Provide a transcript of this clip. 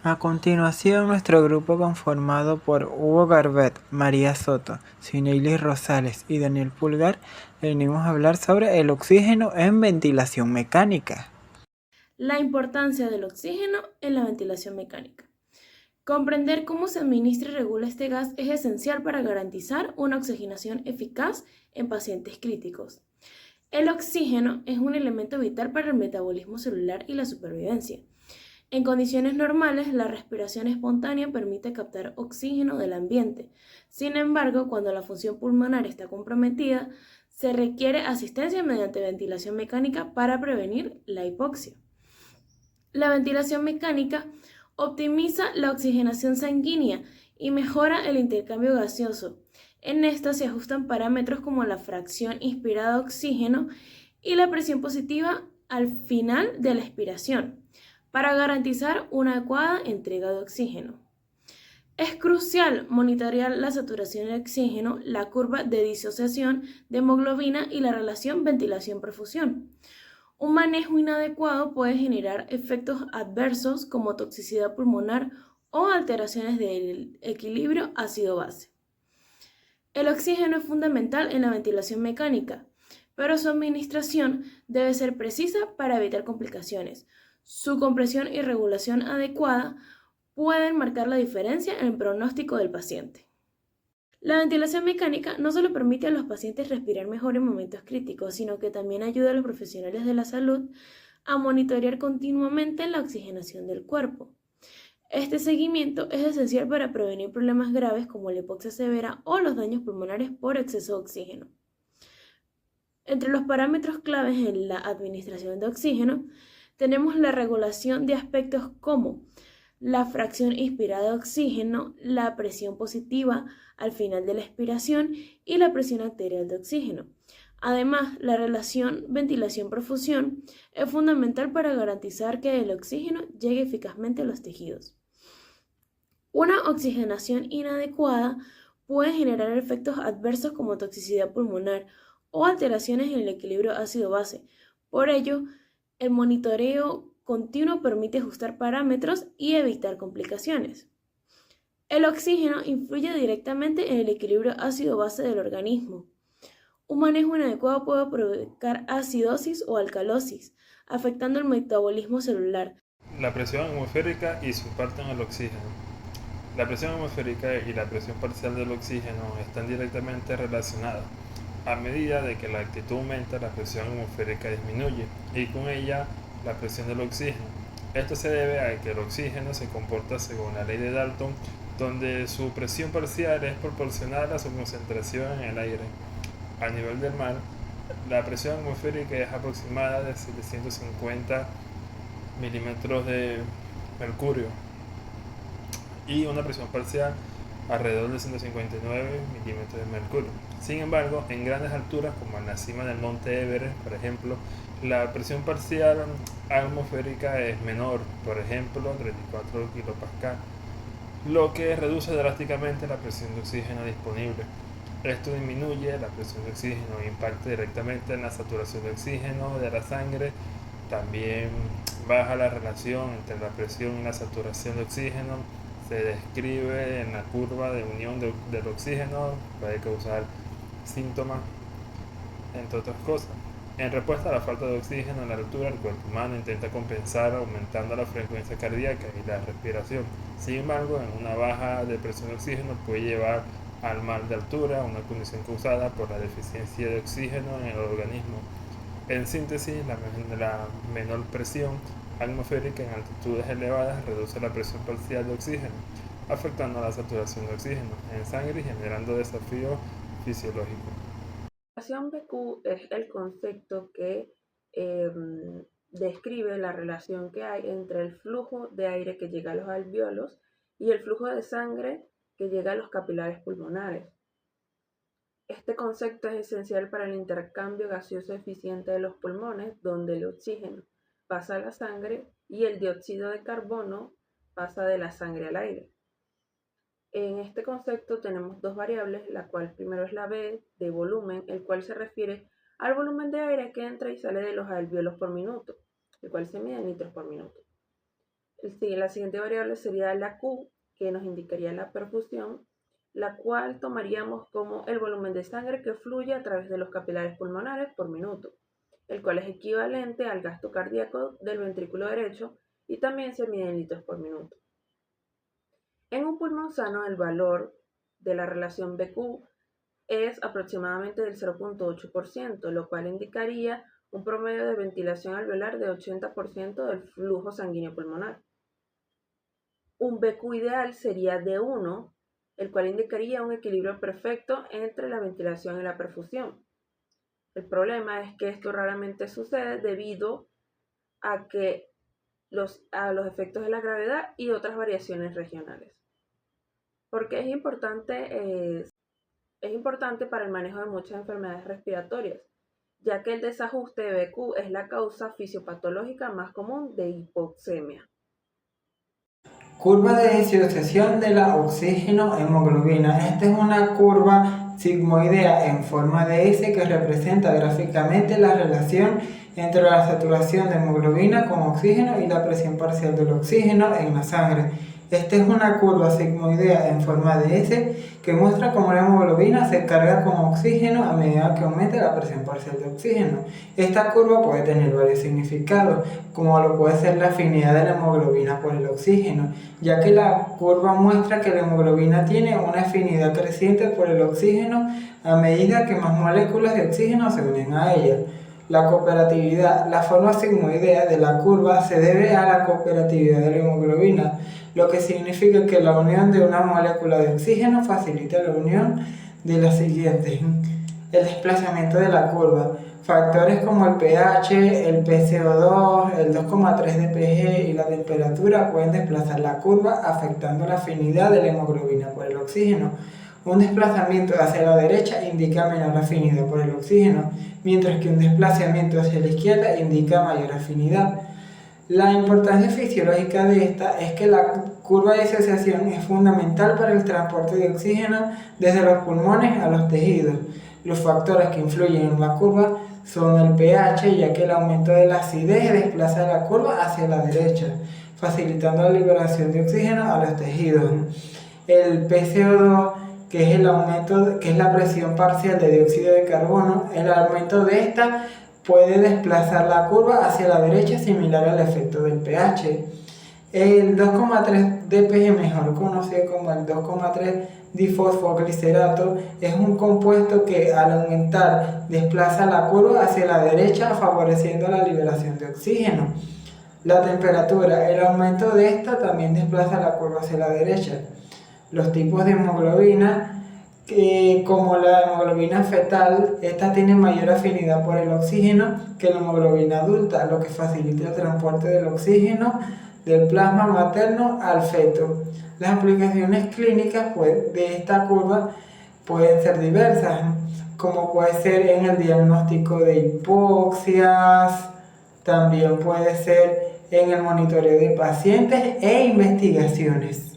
A continuación, nuestro grupo conformado por Hugo Garbet, María Soto, Cineili Rosales y Daniel Pulgar, venimos a hablar sobre el oxígeno en ventilación mecánica. La importancia del oxígeno en la ventilación mecánica. Comprender cómo se administra y regula este gas es esencial para garantizar una oxigenación eficaz en pacientes críticos. El oxígeno es un elemento vital para el metabolismo celular y la supervivencia. En condiciones normales, la respiración espontánea permite captar oxígeno del ambiente. Sin embargo, cuando la función pulmonar está comprometida, se requiere asistencia mediante ventilación mecánica para prevenir la hipoxia. La ventilación mecánica optimiza la oxigenación sanguínea y mejora el intercambio gaseoso. En esta se ajustan parámetros como la fracción inspirada de oxígeno y la presión positiva al final de la expiración, para garantizar una adecuada entrega de oxígeno. Es crucial monitorear la saturación de oxígeno, la curva de disociación de hemoglobina y la relación ventilación-perfusión. Un manejo inadecuado puede generar efectos adversos como toxicidad pulmonar o alteraciones del equilibrio ácido-base. El oxígeno es fundamental en la ventilación mecánica, pero su administración debe ser precisa para evitar complicaciones. Su compresión y regulación adecuada pueden marcar la diferencia en el pronóstico del paciente. La ventilación mecánica no solo permite a los pacientes respirar mejor en momentos críticos, sino que también ayuda a los profesionales de la salud a monitorear continuamente la oxigenación del cuerpo. Este seguimiento es esencial para prevenir problemas graves como la hipoxia severa o los daños pulmonares por exceso de oxígeno. Entre los parámetros claves en la administración de oxígeno tenemos la regulación de aspectos como la fracción inspirada de oxígeno, la presión positiva al final de la expiración y la presión arterial de oxígeno. Además, la relación ventilación-perfusión es fundamental para garantizar que el oxígeno llegue eficazmente a los tejidos. Una oxigenación inadecuada puede generar efectos adversos como toxicidad pulmonar o alteraciones en el equilibrio ácido-base. Por ello, el monitoreo continuo permite ajustar parámetros y evitar complicaciones. El oxígeno influye directamente en el equilibrio ácido-base del organismo. Un manejo inadecuado puede provocar acidosis o alcalosis, afectando el metabolismo celular. La presión atmosférica y su impacto en el oxígeno. La presión atmosférica y la presión parcial del oxígeno están directamente relacionadas. A medida de que la altitud aumenta, la presión atmosférica disminuye y con ella la presión del oxígeno. Esto se debe a que el oxígeno se comporta según la ley de Dalton, donde su presión parcial es proporcional a su concentración en el aire. A nivel del mar, la presión atmosférica es aproximada de 750 milímetros de mercurio y una presión parcial alrededor de 159 milímetros de mercurio. Sin embargo, en grandes alturas, como en la cima del monte Everest, por ejemplo, la presión parcial atmosférica es menor, por ejemplo, 34 kPa, lo que reduce drásticamente la presión de oxígeno disponible. Esto disminuye la presión de oxígeno e impacta directamente en la saturación de oxígeno de la sangre. También baja la relación entre la presión y la saturación de oxígeno. Se describe en la curva de unión del oxígeno, puede causar síntomas, entre otras cosas. En respuesta a la falta de oxígeno en la altura, el cuerpo humano intenta compensar aumentando la frecuencia cardíaca y la respiración. Sin embargo, en una baja de presión de oxígeno puede llevar al mal de altura, una condición causada por la deficiencia de oxígeno en el organismo. En síntesis, la menor presión atmosférica en altitudes elevadas reduce la presión parcial de oxígeno, afectando la saturación de oxígeno en sangre y generando desafíos fisiológicos. La relación BQ es el concepto que describe la relación que hay entre el flujo de aire que llega a los alvéolos y el flujo de sangre que llega a los capilares pulmonares. Este concepto es esencial para el intercambio gaseoso eficiente de los pulmones, donde el oxígeno pasa a la sangre y el dióxido de carbono pasa de la sangre al aire. En este concepto tenemos dos variables, la cual primero es la V de volumen, el cual se refiere al volumen de aire que entra y sale de los alvéolos por minuto, el cual se mide en litros por minuto. La siguiente variable sería la Q, que nos indicaría la perfusión, la cual tomaríamos como el volumen de sangre que fluye a través de los capilares pulmonares por minuto, el cual es equivalente al gasto cardíaco del ventrículo derecho y también se mide en litros por minuto. En un pulmón sano, el valor de la relación BQ es aproximadamente del 0.8%, lo cual indicaría un promedio de ventilación alveolar de 80% del flujo sanguíneo pulmonar. Un BQ ideal sería de 1, el cual indicaría un equilibrio perfecto entre la ventilación y la perfusión. El problema es que esto raramente sucede debido a los efectos de la gravedad y otras variaciones regionales. Porque es importante para el manejo de muchas enfermedades respiratorias, ya que el desajuste de BQ es la causa fisiopatológica más común de hipoxemia. Curva de disociación de la oxígeno-hemoglobina. Esta es una curva sigmoidea en forma de S que representa gráficamente la relación entre la saturación de hemoglobina con oxígeno y la presión parcial del oxígeno en la sangre. Esta es una curva sigmoidea en forma de S que muestra cómo la hemoglobina se carga con oxígeno a medida que aumenta la presión parcial de oxígeno. Esta curva puede tener varios significados, como lo puede ser la afinidad de la hemoglobina por el oxígeno, ya que la curva muestra que la hemoglobina tiene una afinidad creciente por el oxígeno a medida que más moléculas de oxígeno se unen a ella. La cooperatividad. La forma sigmoidea de la curva se debe a la cooperatividad de la hemoglobina, lo que significa que la unión de una molécula de oxígeno facilita la unión de las siguientes. El desplazamiento de la curva. Factores como el pH, el PCO2, el 2,3 de pH y la temperatura pueden desplazar la curva afectando la afinidad de la hemoglobina por el oxígeno. Un desplazamiento hacia la derecha indica menor afinidad por el oxígeno, mientras que un desplazamiento hacia la izquierda indica mayor afinidad. La importancia fisiológica de esta es que la curva de disociación es fundamental para el transporte de oxígeno desde los pulmones a los tejidos. Los factores que influyen en la curva son el pH, ya que el aumento de la acidez desplaza la curva hacia la derecha, facilitando la liberación de oxígeno a los tejidos. El PCO2, que es la presión parcial de dióxido de carbono, el aumento de esta puede desplazar la curva hacia la derecha similar al efecto del pH. El 2,3 DPG, mejor conocido como el 2,3 difosfoglicerato, es un compuesto que al aumentar desplaza la curva hacia la derecha favoreciendo la liberación de oxígeno. La temperatura, el aumento de esta también desplaza la curva hacia la derecha. Los tipos de hemoglobina, como la hemoglobina fetal, esta tiene mayor afinidad por el oxígeno que la hemoglobina adulta, lo que facilita el transporte del oxígeno del plasma materno al feto. Las aplicaciones clínicas de esta curva pueden ser diversas, como puede ser en el diagnóstico de hipoxias, también puede ser en el monitoreo de pacientes e investigaciones.